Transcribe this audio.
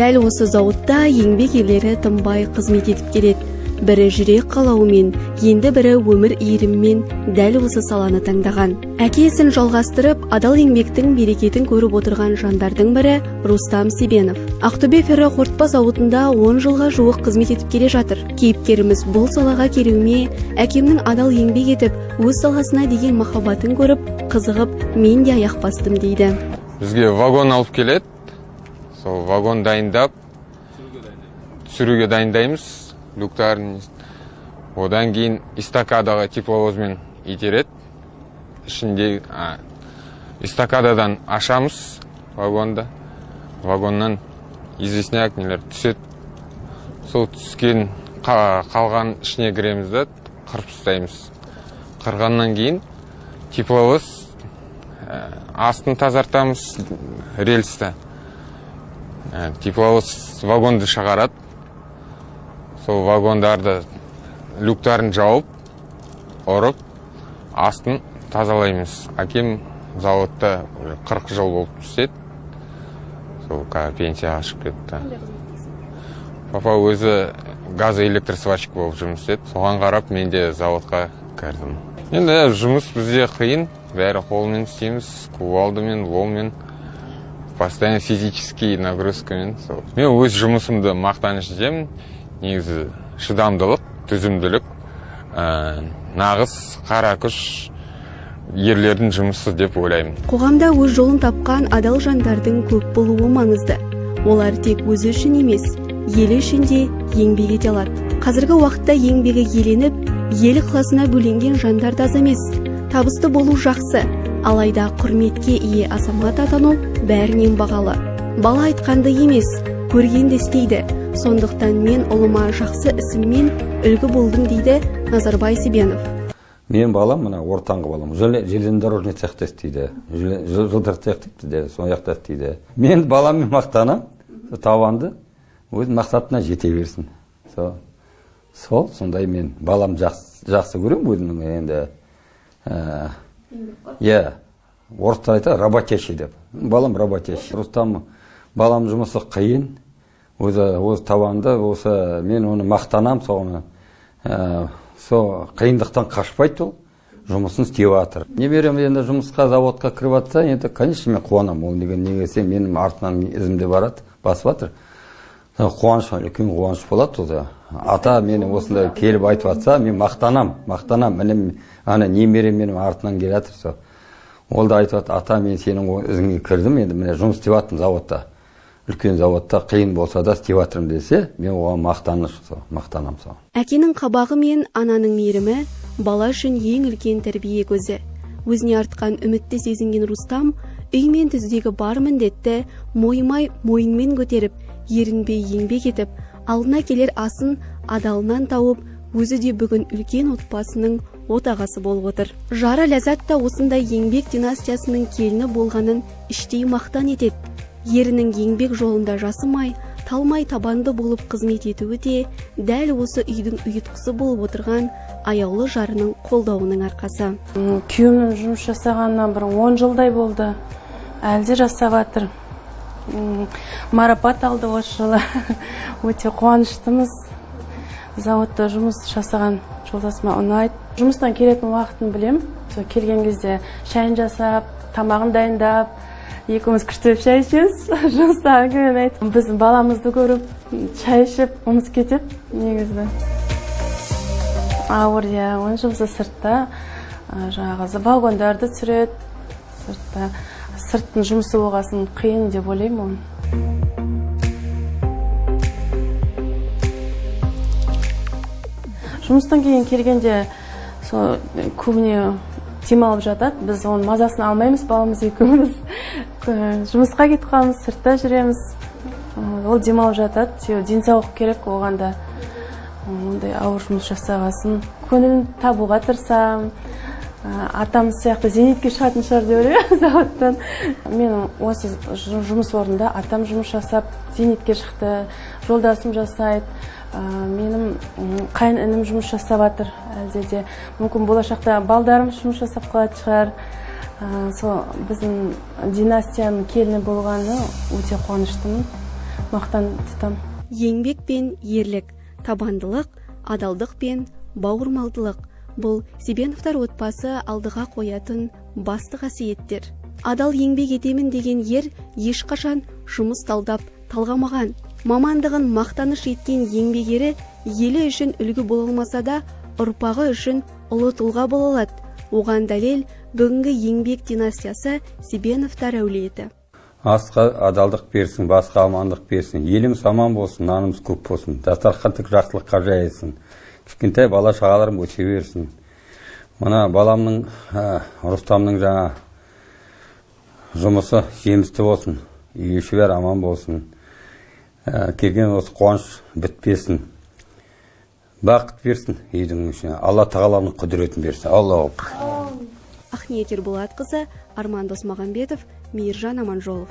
Дәл осы зауытта еңбек ерлері тынбай қызмет етіп келеді. Бірі жүрек қалауымен, енді бірі өмір иіріммен дәл осы саланы таңдаған. Әкесін жалғастырып, адал еңбектің берекетін көріп отырған жандардың бірі Рустам Себенов. Ақтөбе ферроқорытпа зауытында 10 жылға жуық қызмет етіп келе жатыр. Кейіпкеріміз бұл салаға келуіме әкемнің адал еңбек етіп, өз саласына деген махаббатын көріп, қызығып, мен де аяқ бастым дейді. Бізге вагон алып келеді. Сол вагон дайындап, түсіруге дайындаймыз. Люктарын. Одан кейін эстакадаға тепловозмен итереді. Ішінде эстакададан ашамыз вагонда. Вагоннан известняк нелер түседі. Сол түскен қалған ішіне кіреміз да қырып ұстаймыз. Қырғаннан кейін тепловоз астын тазартамыз рельсті. Тепловоз вагонды шығарады. Сол вагондарды люктарын жауып, ұрып, астын тазалаймыз. Әкем заводта 40 жыл болып түседі. Сол пенсияға шығып кетті. Папа өзі газ электросварщик болып жұмыс істеді. Соған қарап мен де заводқа кірдім. Енді жұмыс бізде қиын, бәрі қолмен істейміз, кувалдамен, ломмен, постоянно физический нагрузкамен. Мен өз жұмысымды мақтаныш етемін. Негізі шыдамдылық, төзімділік, нағыз қара күш ерлердің жұмысы деп ойлаймын. Қоғамда өз жолын тапқан адал жандардың көп болуы маңызды. Олар тек өзі үшін емес, елі үшін де еңбек ете алады. Қазіргі уақытта еңбегі еленіп, ел ықыласына бөленген жандар да аз емес. Табысты болу жақсы, алайда құрметке ие азамат атану бәрінен бағалы. Бала айтқанды емес, көргенді істейді. Сондықтан мен ұлыма жақсы ісіммен үлгі болдым дейді Назарбай Себенов. Мен балам, мына ортаңғы балам, железнодорожный цехта істейді, жылдар цехта істейді, сояқта істейді. Мен баламмен мақтанам, табанды өз мақсатына жете берсін. Сондай мен балам жақсы көрем өзінің енді. Орыстар айтады, работящий деп. Балам работящий. Рустам балам жұмысы қиын. Өз табанды, мен оны мақтанам, соғыны қиындықтан қашпайды ол, жұмысын істеп жатыр. Не берем, енді жұмысқа, заводқа кіріп жатса, енді, конечно, мен қуанам. Ол негесе менің артынан ізімде барады, басып жатыр. Қуаныш, үлкен қуаныш болады. Ата мені осында келіп айтып жатса, мен мақтанам. Немерем менің артынан келіп жатыр. Ол да айтып жатыр, ата мен сенің ізіңе кірдім, енді міне жұмыс істеп жаттым заводта. Үлкен заводта қиын болса да істеп жатырмын десе, мен оған мақтанам. Әкенің қабағы мен ананың мейірімі бала үшін ең үлкен тәрбие көзі. Өзіне артқан үмітті сезінген Рустам үй мен түздегі бар міндетті мойымай мойынмен көтеріп, ерінбей еңбек етіп, алдына келер асын адалынан тауып, өзі де бүгін үлкен отбасының отағасы болып отыр. Жары Ләззат та осындай еңбек династиясының келіні болғанын іштей мақтан етеді. Ерінің еңбек жолында жасымай, талмай табанды болып қызмет етуі де дәл осы үйдің ұйытқысы болып отырған аяулы жарының қолдауының арқасы. Күйеуімнің жұмыс жасағанына бір 10 жылдай болды. Әлде жасап жатыр. Марапат алды осы жылы. Өте қуаныштымыз. Заводта жұмыс жасаған жолдасыма ұнайды. Жұмыстан келетін уақытын білем. Келген кезде шайын жасап, тамағын дайындап, екеуміз күштеп шай ішеміз. Жұмыстан кейін айтып, біз баламызды көріп, шай ішіп, ұмытып кетеді негізі. Ауыр, оның жұмысы сыртта, жаңағы вагондарды түсіреді, сыртта. Сырттың жұмысы болғасын қиын деп ойлаймын. Жұмыстан кейін келгенде көбіне демалып жатады. Біз оның мазасын алмаймыз, баламыз екеуміз. Жұмысқа кетіп қаламыз, сыртта жүреміз. Ол демалып жатады. Денсаулық керек оғанда. Ондай ауыр жұмыс жасағасын. Көңілін табуға тырысамын. Атамыз сияқты зейнетке шығатын шығар деп ойлаймын заводтан. Мен осы жұмыс орнында атам жұмыс жасап, зейнетке шықты. Жолдасым жасайды. Менің қайын інім жұмыс жасап жатыр. Әлде де мүмкін болашақта балдарым жұмыс жасап қалады шығар. Сол біздің династияның келіні болғаны өте қуаныштымын. мақтан тұтам. Еңбек пен ерлік, табандылық, адалдық пен бауырмалдылық бұл Себеновтар отбасы алдыға қоятын басты қасиеттер. Адал еңбек етемін деген ер ешқашан жұмыс талдап талғамаған. Мамандығын мақтаныш еткен еңбек ері елі үшін үлгі бола алмаса да, ұрпағы үшін ұлы тұлға бола алады. Оған дәлел бүгінгі еңбек династиясы Себеновтар әулеті. Асқа адалдық берсін, басқа амандық берсін, еліміз аман болсын, нанымыз көп болсын, дастархан тік жақсылыққа жайылсын, кішкентай бала шағаларым өте берсін. Мына баламның, Рустамның жаңа жұмысы жемісті болсын, үй іші бәрі аман болсын, келген осы қуаныш бітпесін, бақыт берсін үйдің ішіне, Алла тағаланың құдіретін берсін. Аллаху. Ақниет Ерболатқызы, Арман Досмағамбетов, Мейіржан Аманжолов.